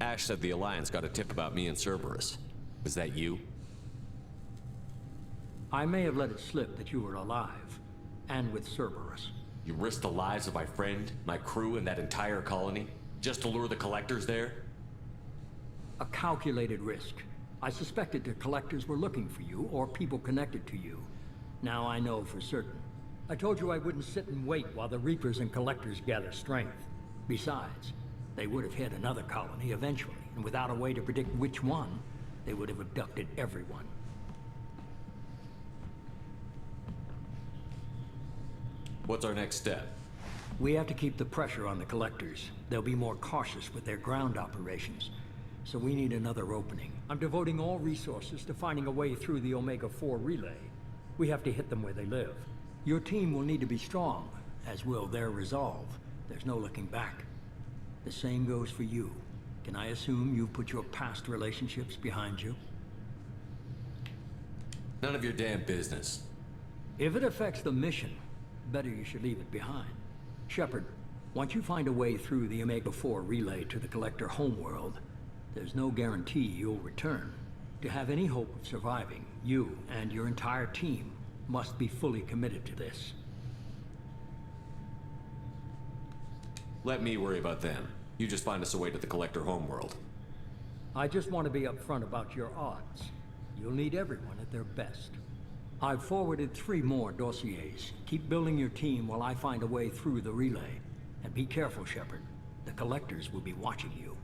Ash said the Alliance got a tip about me and Cerberus. Was that you? I may have let it slip that you were alive, and with Cerberus. You risked the lives of my friend, my crew, and that entire colony, just to lure the collectors there? A calculated risk. I suspected the collectors were looking for you, or people connected to you. Now I know for certain. I told you I wouldn't sit and wait while the Reapers and Collectors gather strength. Besides, they would have hit another colony eventually, and without a way to predict which one, they would have abducted everyone. What's our next step? We have to keep the pressure on the Collectors. They'll be more cautious with their ground operations. So we need another opening. I'm devoting all resources to finding a way through the Omega-4 relay. We have to hit them where they live. Your team will need to be strong, as will their resolve. There's no looking back. The same goes for you. Can I assume you've put your past relationships behind you? None of your damn business. If it affects the mission, better you should leave it behind. Shepard, once you find a way through the Omega-4 relay to the Collector homeworld, there's no guarantee you'll return. To have any hope of surviving, you and your entire team must be fully committed to this. Let me worry about them. You just find us a way to the Collector homeworld. I just want to be upfront about your odds. You'll need everyone at their best. I've forwarded 3 more dossiers. Keep building your team while I find a way through the relay. And be careful, Shepard. The Collectors will be watching you.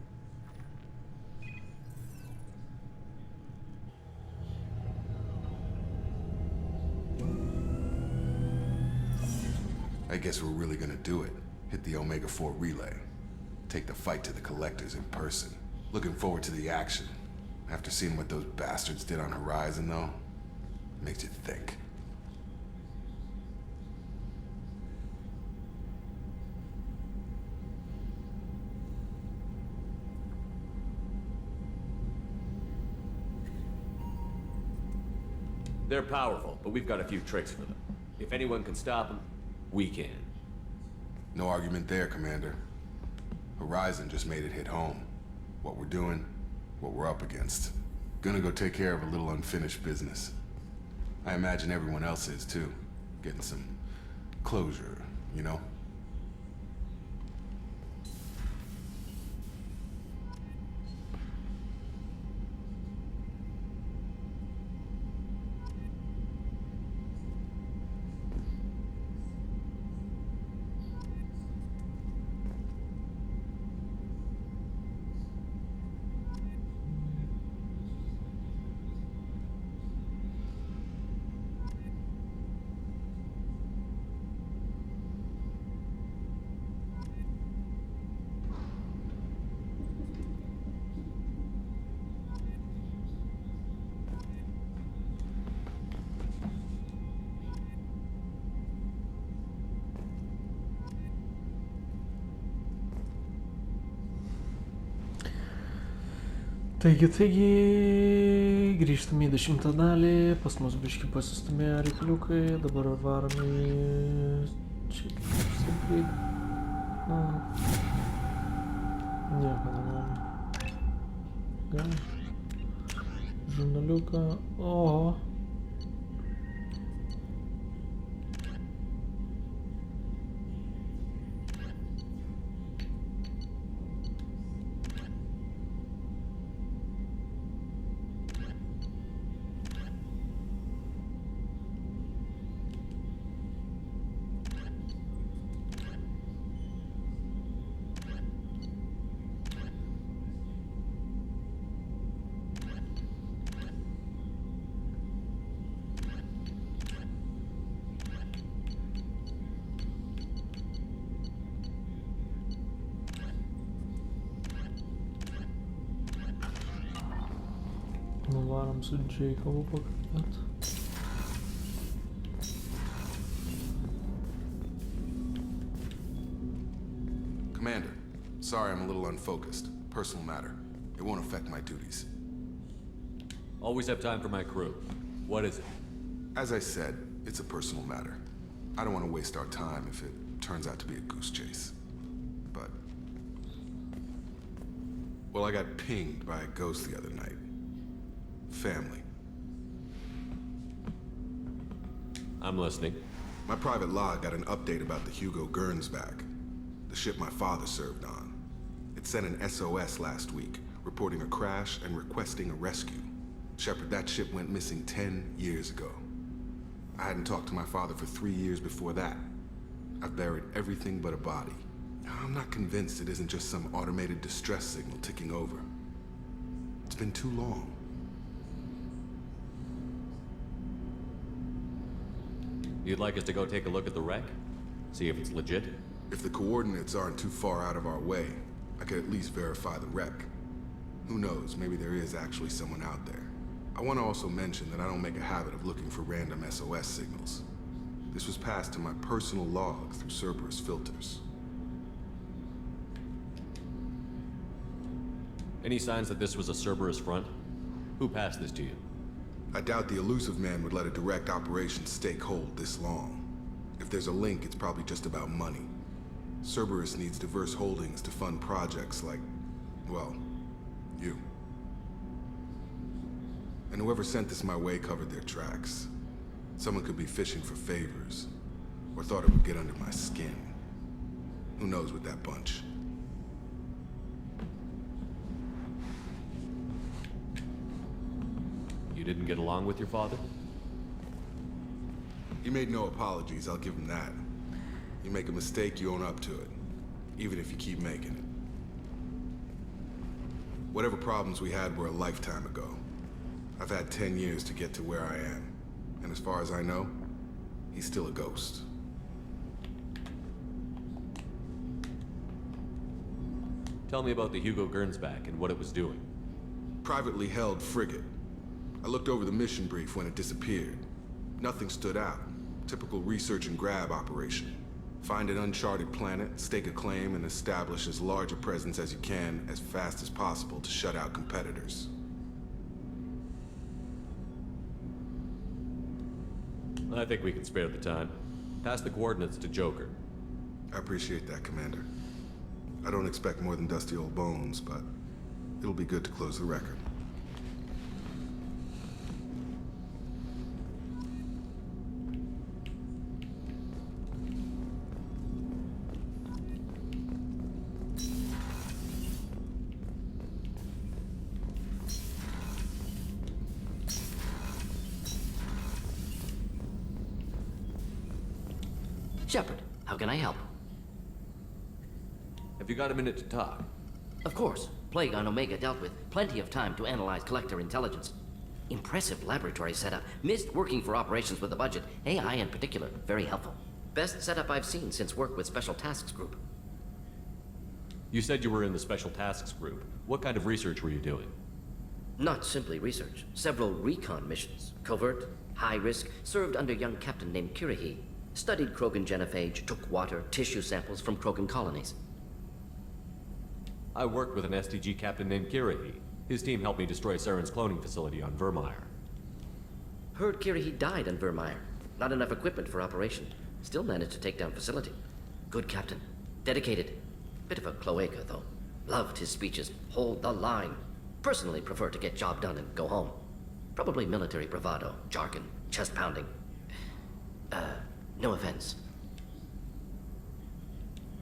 I guess we're really gonna do it. Hit the Omega-4 relay. Take the fight to the Collectors in person. Looking forward to the action. After seeing what those bastards did on Horizon, though, makes you think. They're powerful, but we've got a few tricks for them. If anyone can stop them, we can. No argument there, Commander. Horizon just made it hit home. What we're doing, what we're up against. Gonna go take care of a little unfinished business. I imagine everyone else is too. Getting some closure, you know? Taigi, grįžtame į 10 dalį, pas mus biški pasistumėjo reikliukai, dabar varom į... čia kaip nieko negalime. Gal. Žurnaliuką, oho. Nuvarom su Jacobu pakalbėt. Commander, sorry I'm a little unfocused. Personal matter. It won't affect my duties. Always have time for my crew. What is it? As I said, it's a personal matter. I don't want to waste our time if it turns out to be a goose chase. But Well, I got pinged by a ghost the other night. Family. I'm listening. My private log got an update about the Hugo Gernsback, the ship my father served on. It sent an SOS last week, reporting a crash and requesting a rescue. Shepard, that ship went missing 10 years ago. I hadn't talked to my father for 3 years before that. I've buried everything but a body. I'm not convinced it isn't just some automated distress signal ticking over. It's been too long. You'd like us to go take a look at the wreck? See if it's legit? If the coordinates aren't too far out of our way, I could at least verify the wreck. Who knows, maybe there is actually someone out there. I want to also mention that I don't make a habit of looking for random SOS signals. This was passed to my personal log through Cerberus filters. Any signs that this was a Cerberus front? Who passed this to you? I doubt the elusive man would let a direct operations stake hold this long. If there's a link, it's probably just about money. Cerberus needs diverse holdings to fund projects like, well, you. And whoever sent this my way covered their tracks. Someone could be fishing for favors, or thought it would get under my skin. Who knows with that bunch? You didn't get along with your father? He made no apologies, I'll give him that. You make a mistake, you own up to it. Even if you keep making it. Whatever problems we had were a lifetime ago. I've had 10 years to get to where I am. And as far as I know, he's still a ghost. Tell me about the Hugo Gernsback and what it was doing. Privately held frigate. I looked over the mission brief when it disappeared. Nothing stood out. Typical research and grab operation. Find an uncharted planet, stake a claim, and establish as large a presence as you can as fast as possible to shut out competitors. I think we can spare the time. Pass the coordinates to Joker. I appreciate that, Commander. I don't expect more than dusty old bones, but it'll be good to close the record. Shepard, how can I help? Have you got a minute to talk? Of course. Plague on Omega dealt with. Plenty of time to analyze collector intelligence. Impressive laboratory setup. Missed working for operations with a budget. AI in particular. Very helpful. Best setup I've seen since work with Special Tasks Group. You said you were in the Special Tasks Group. What kind of research were you doing? Not simply research. Several recon missions. Covert, high risk, served under a young captain named Kirihi. Studied Krogan genophage, took water, tissue samples from Krogan colonies. I worked with an STG captain named Kirihi. His team helped me destroy Saren's cloning facility on Vermeer. Heard Kirihi died on Vermeer. Not enough equipment for operation. Still managed to take down facility. Good captain. Dedicated. Bit of a cloaca, though. Loved his speeches. Hold the line. Personally prefer to get job done and go home. Probably military bravado, jargon, chest pounding. No offense.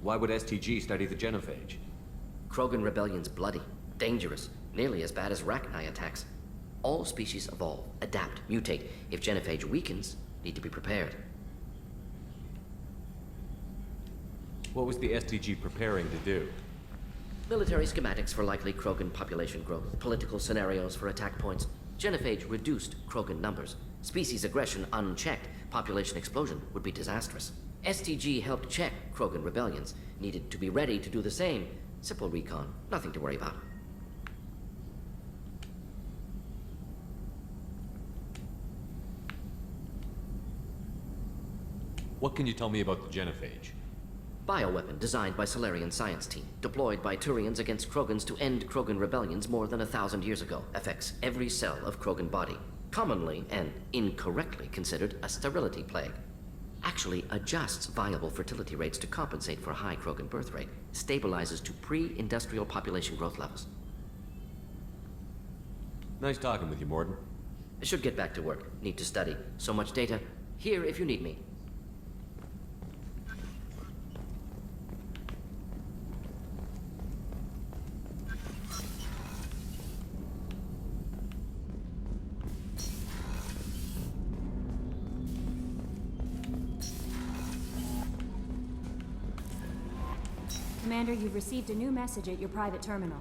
Why would STG study the genophage? Krogan rebellion's bloody, dangerous, nearly as bad as Rachni attacks. All species evolve, adapt, mutate. If genophage weakens, need to be prepared. What was the STG preparing to do? Military schematics for likely Krogan population growth, political scenarios for attack points. Genophage reduced Krogan numbers. Species aggression unchecked, population explosion would be disastrous. STG helped check Krogan rebellions. Needed to be ready to do the same. Simple recon, nothing to worry about. What can you tell me about the genophage? Bioweapon designed by Solarian science team, deployed by Turians against Krogans to end Krogan rebellions more than 1,000 years ago. Affects every cell of Krogan body. Commonly and incorrectly considered a sterility plague. Actually adjusts viable fertility rates to compensate for high Krogan birth rate. Stabilizes to pre-industrial population growth levels. Nice talking with you, Morden. I should get back to work. Need to study. So much data. Here if you need me. Commander, you've received a new message at your private terminal.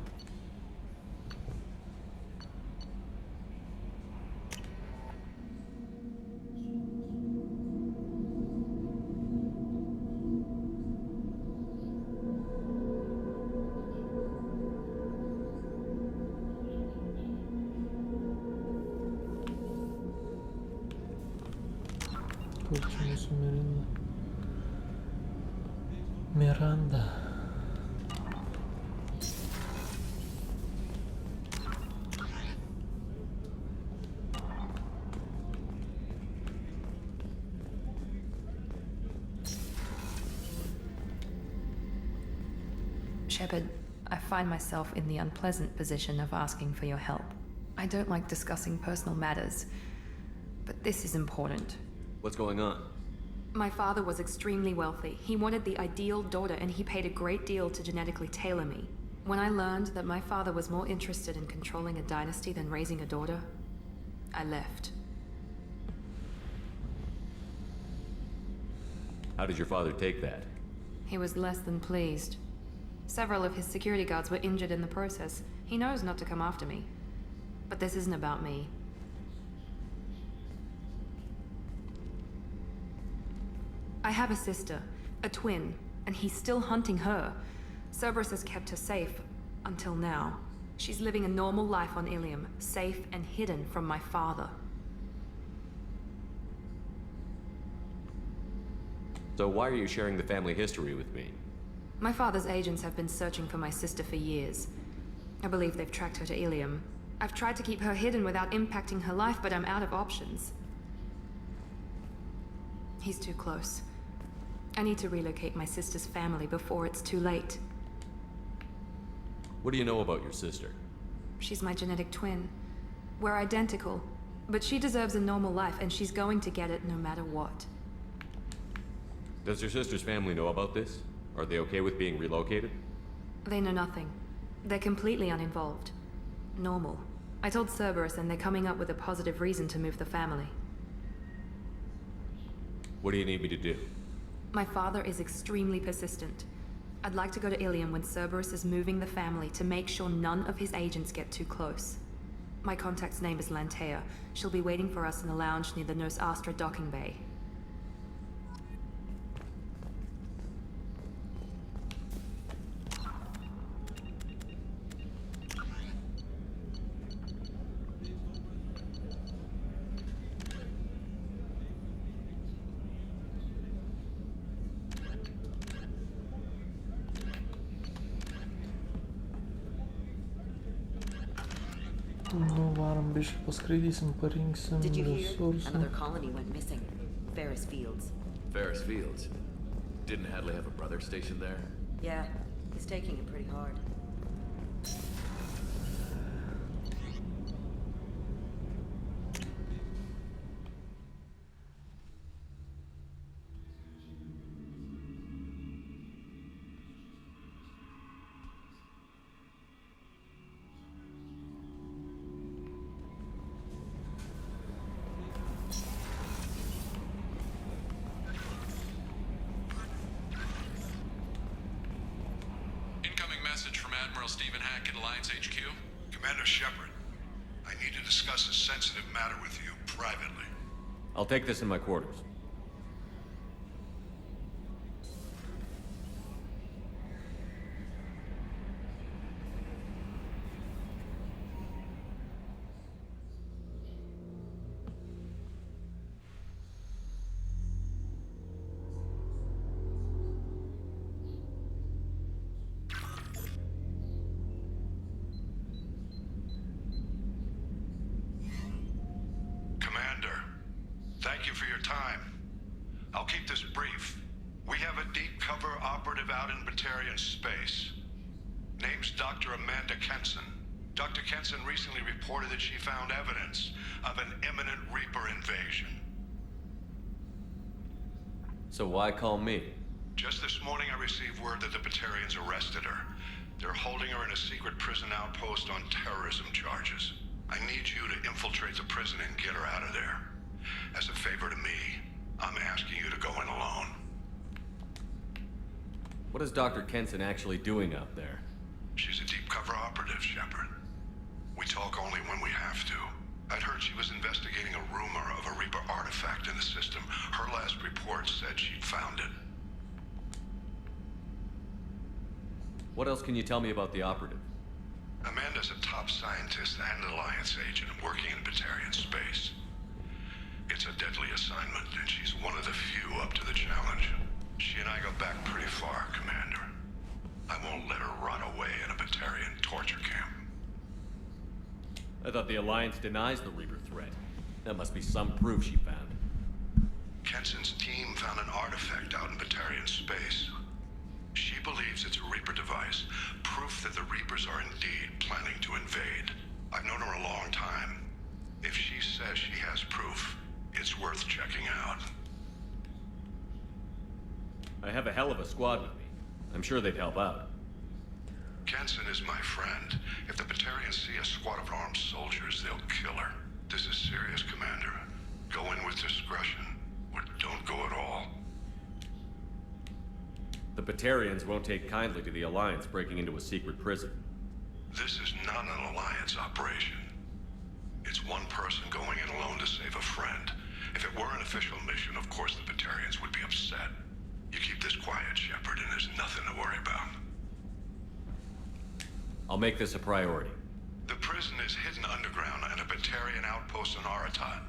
Kur čia mūsų Miranda? Miranda. Shepard, I find myself in the unpleasant position of asking for your help. I don't like discussing personal matters, but this is important. What's going on? My father was extremely wealthy. He wanted the ideal daughter, and he paid a great deal to genetically tailor me. When I learned that my father was more interested in controlling a dynasty than raising a daughter, I left. How did your father take that? He was less than pleased. Several of his security guards were injured in the process. He knows not to come after me. But this isn't about me. I have a sister, a twin, and he's still hunting her. Cerberus has kept her safe, until now. She's living a normal life on Ilium, safe and hidden from my father. So why are you sharing the family history with me? My father's agents have been searching for my sister for years. I believe they've tracked her to Ilium. I've tried to keep her hidden without impacting her life, but I'm out of options. He's too close. I need to relocate my sister's family before it's too late. What do you know about your sister? She's my genetic twin. We're identical, but she deserves a normal life, and she's going to get it no matter what. Does your sister's family know about this? Are they okay with being relocated? They know nothing. They're completely uninvolved. Normal. I told Cerberus, and they're coming up with a positive reason to move the family. What do you need me to do? My father is extremely persistent. I'd like to go to Ilium when Cerberus is moving the family to make sure none of his agents get too close. My contact's name is Lantea. She'll be waiting for us in the lounge near the Nos Astra docking bay. Nu, varom biškai paskraidysim, parinksim Did you hear? resursų. Another colony went missing. Ferris Fields. Ferris Fields. Didn't Hadley have a brother stationed there? Yeah, he's taking it pretty hard. Message from Admiral Stephen Hack at Alliance HQ. Commander Shepard, I need to discuss a sensitive matter with you privately. I'll take this in my quarters. Thank you for your time. I'll keep this brief. We have a deep cover operative out in Batarian space. Name's Dr. Amanda Kenson. Dr. Kenson recently reported that she found evidence of an imminent Reaper invasion. So why call me? Just this morning I received word that the Batarians arrested her. They're holding her in a secret prison outpost on terrorism charges. I need you to infiltrate the prison and get her out of there. As a favor to me, I'm asking you to go in alone. What is Dr. Kenson actually doing out there? She's a deep cover operative, Shepard. We talk only when we have to. I'd heard she was investigating a rumor of a Reaper artifact in the system. Her last report said she'd found it. What else can you tell me about the operative? Amanda's a top scientist and an Alliance agent working in Batarian space. It's a deadly assignment, and she's one of the few up to the challenge. She and I go back pretty far, Commander. I won't let her run away in a Batarian torture camp. I thought the Alliance denies the Reaper threat. That must be some proof she found. Kenson's team found an artifact out in Batarian space. She believes it's a Reaper device, proof that the Reapers are indeed planning to invade. I've known her a long time. If she says she has proof, it's worth checking out. I have a hell of a squad with me. I'm sure they'd help out. Kenson is my friend. If the Batarians see a squad of armed soldiers, they'll kill her. This is serious, Commander. Go in with discretion, or don't go at all. The Batarians won't take kindly to the Alliance breaking into a secret prison. This is not an Alliance operation. It's one person going in alone to save a friend. If it were an official mission, of course the Batarians would be upset. You keep this quiet, Shepard, and there's nothing to worry about. I'll make this a priority. The prison is hidden underground in a Batarian outpost on Aratat.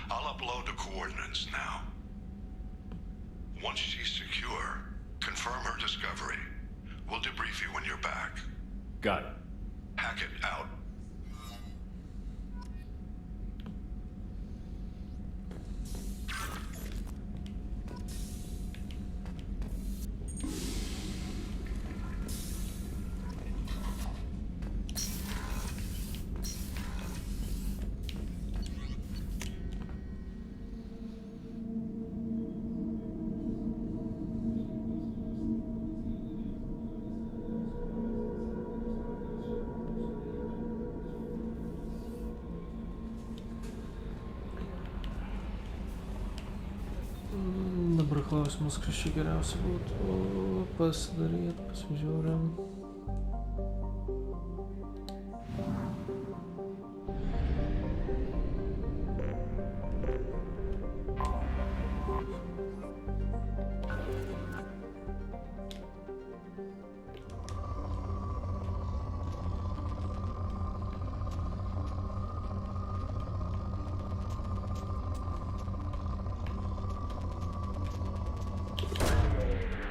I'll upload the coordinates now. Once she's secure, confirm her discovery. We'll debrief you when you're back. Got it. Hackett out. Dabar klausimas, kas čia geriausia būtų pasidaryti, pasižiūrėm.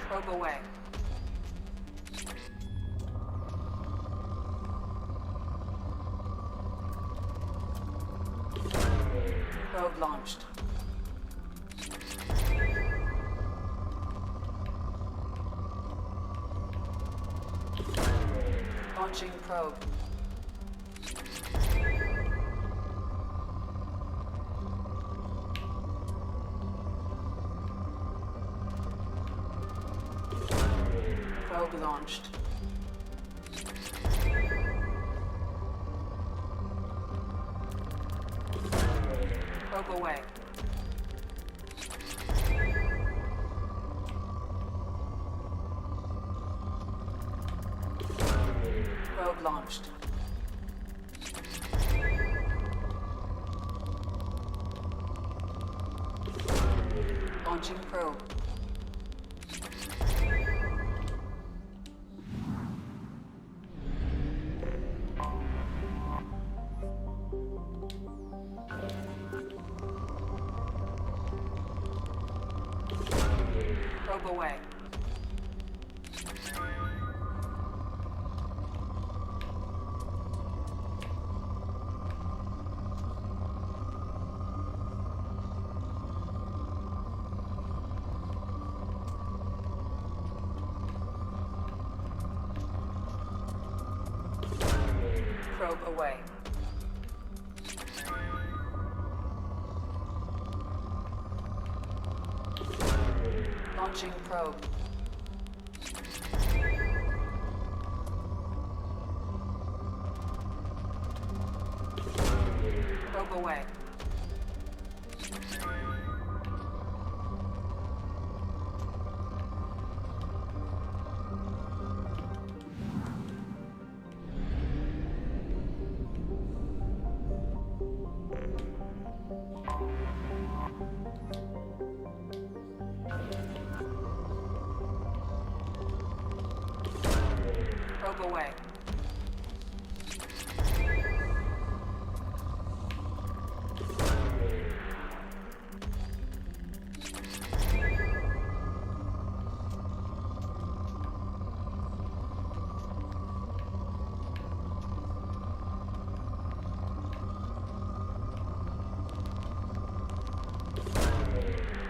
Probe away. Probe launched. Launching probe. Probe launched. Probe away. Probe launched. Launching probe. Probe away. Probe away. Launching probe. Probe away. Probe away.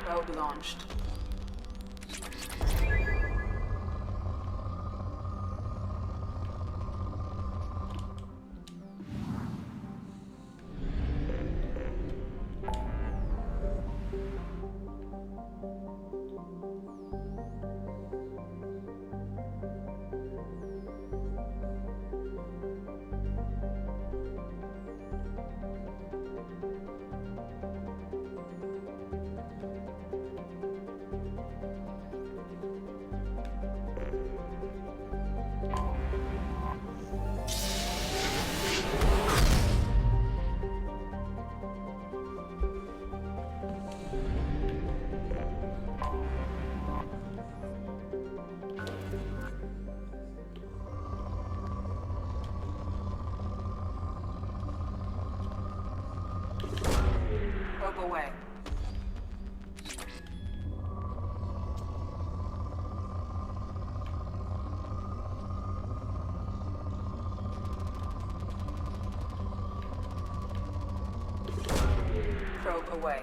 Probe launched. Probe away. Probe away.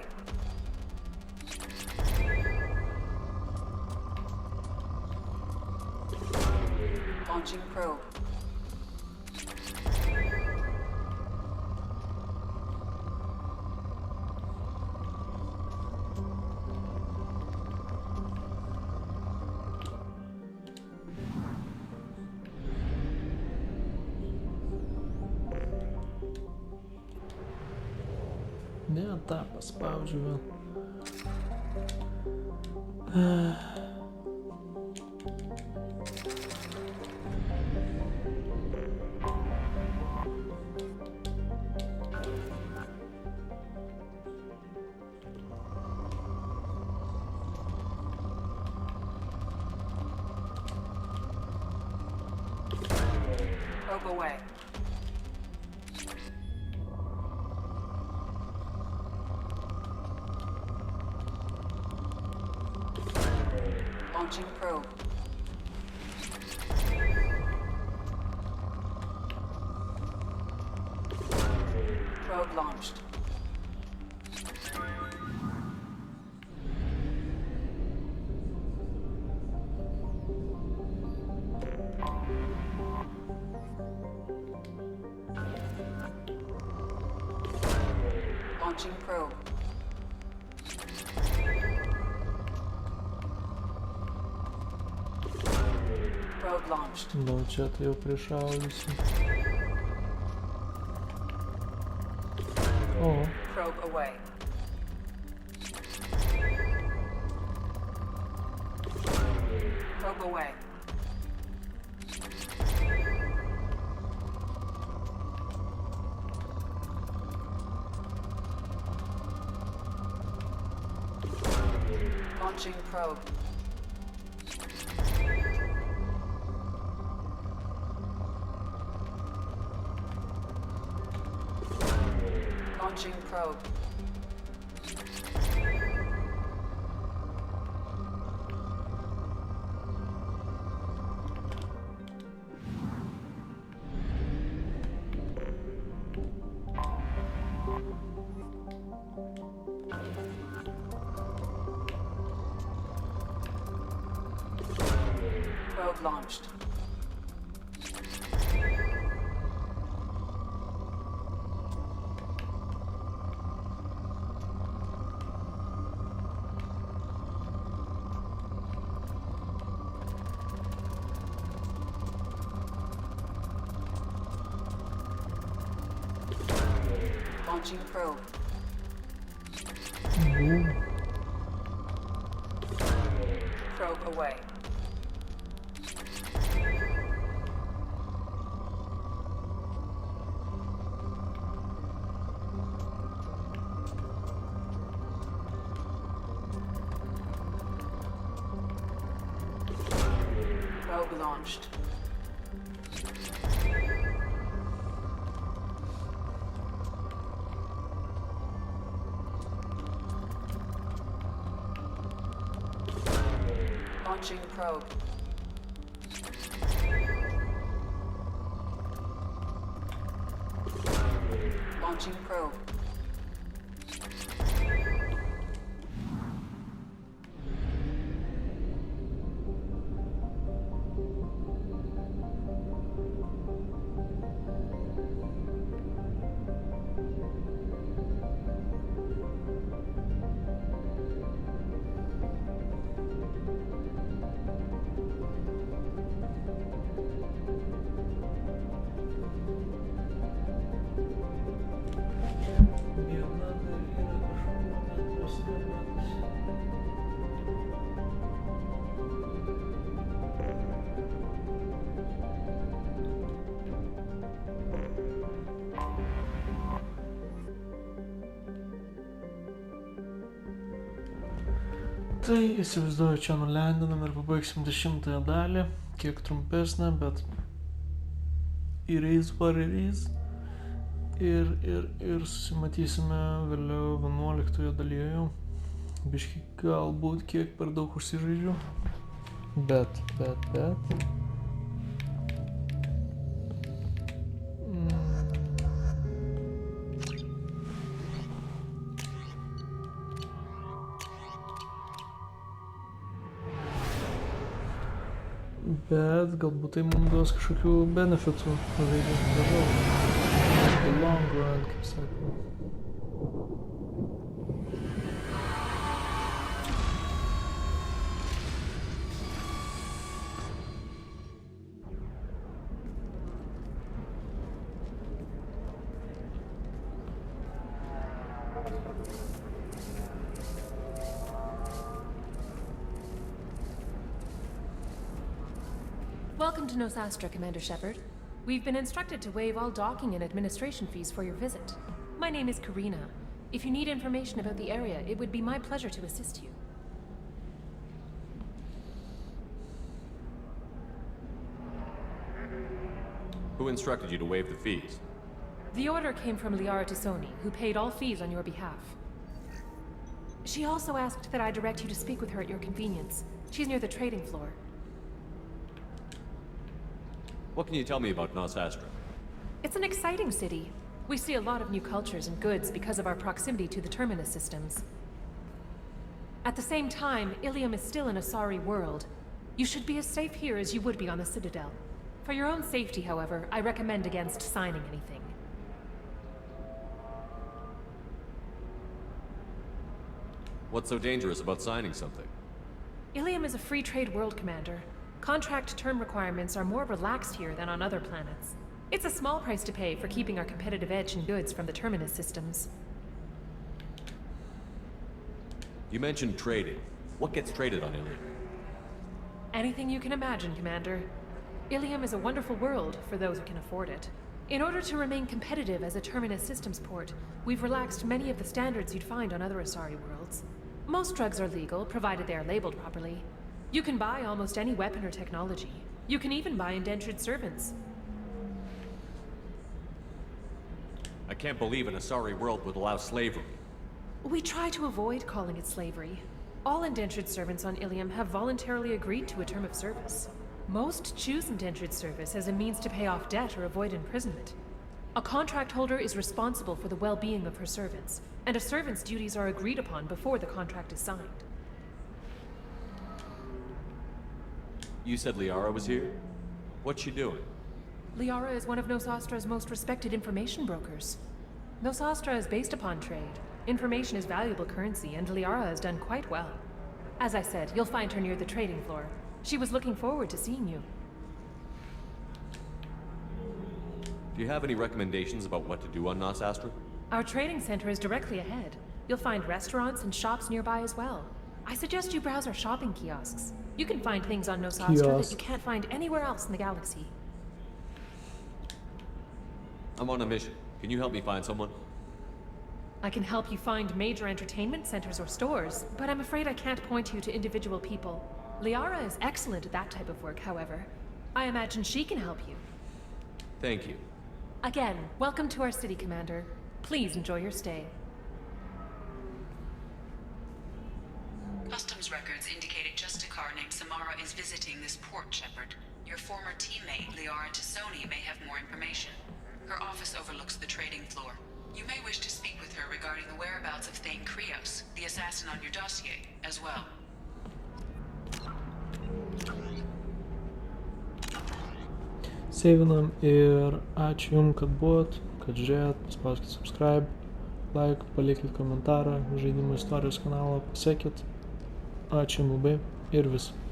Launching probe. Ne, tą paspaudžiu vėl. Probe away. Launching probe. Probe launched. Launching probe. Probe launched. Gal čia tai jau prišaudysiu. O, Probe away. Probe away. Launching probe. Launching probe. Probe launched. Launching probe. Probe away. Probe launched. Launching probe. Launching probe. Tai įsivaizduoju, čia nulendinam ir pabaigsim 10 dalį, kiek trumpesnę, bet it is what it is. Ir susimatysime vėliau 11 dalyje jau. Biški galbūt kiek per daug užsižaidžiu. Bet. Bet galbūt tai mums duos kažkokių benefitų žaidžiant toliau. The long run, kaip sakoma. Welcome to Nosastra, Commander Shepard. We've been instructed to waive all docking and administration fees for your visit. My name is Karina. If you need information about the area, it would be my pleasure to assist you. Who instructed you to waive the fees? The order came from Liara Tisoni, who paid all fees on your behalf. She also asked that I direct you to speak with her at your convenience. She's near the trading floor. What can you tell me about Nosastra? It's an exciting city. We see a lot of new cultures and goods because of our proximity to the Terminus systems. At the same time, Ilium is still an Asari world. You should be as safe here as you would be on the Citadel. For your own safety, however, I recommend against signing anything. What's so dangerous about signing something? Ilium is a free trade world, Commander. Contract term requirements are more relaxed here than on other planets. It's a small price to pay for keeping our competitive edge in goods from the Terminus systems. You mentioned trading. What gets traded on Ilium? Anything you can imagine, Commander. Ilium is a wonderful world for those who can afford it. In order to remain competitive as a Terminus systems port, we've relaxed many of the standards you'd find on other Asari worlds. Most drugs are legal, provided they are labeled properly. You can buy almost any weapon or technology. You can even buy indentured servants. I can't believe an Asari world would allow slavery. We try to avoid calling it slavery. All indentured servants on Ilium have voluntarily agreed to a term of service. Most choose indentured service as a means to pay off debt or avoid imprisonment. A contract holder is responsible for the well-being of her servants, and a servant's duties are agreed upon before the contract is signed. You said Liara was here? What's she doing? Liara is one of Nosastra's most respected information brokers. Nosastra is based upon trade. Information is valuable currency, and Liara has done quite well. As I said, you'll find her near the trading floor. She was looking forward to seeing you. Do you have any recommendations about what to do on Nosastra? Our trading center is directly ahead. You'll find restaurants and shops nearby as well. I suggest you browse our shopping kiosks. You can find things on Nosastra that you can't find anywhere else in the galaxy. I'm on a mission. Can you help me find someone? I can help you find major entertainment centers or stores, but I'm afraid I can't point you to individual people. Liara is excellent at that type of work, however. I imagine she can help you. Thank you. Again, welcome to our city, Commander. Please enjoy your stay. Customs records indicated just a car named Samara is visiting this port, Shepard. Your former teammate, Liara Tassoni, may have more information. Her office overlooks the trading floor. You may wish to speak with her regarding the whereabouts of Thane Krios, the assassin on your dossier, as well. Seivinam ir ačiū Jums, kad buvot, kad žiūrėjot, spauskit subscribe, like, palikit komentarą, žaidimų istorijos kanalą pasekit. Ačiū Jums labai ir viso.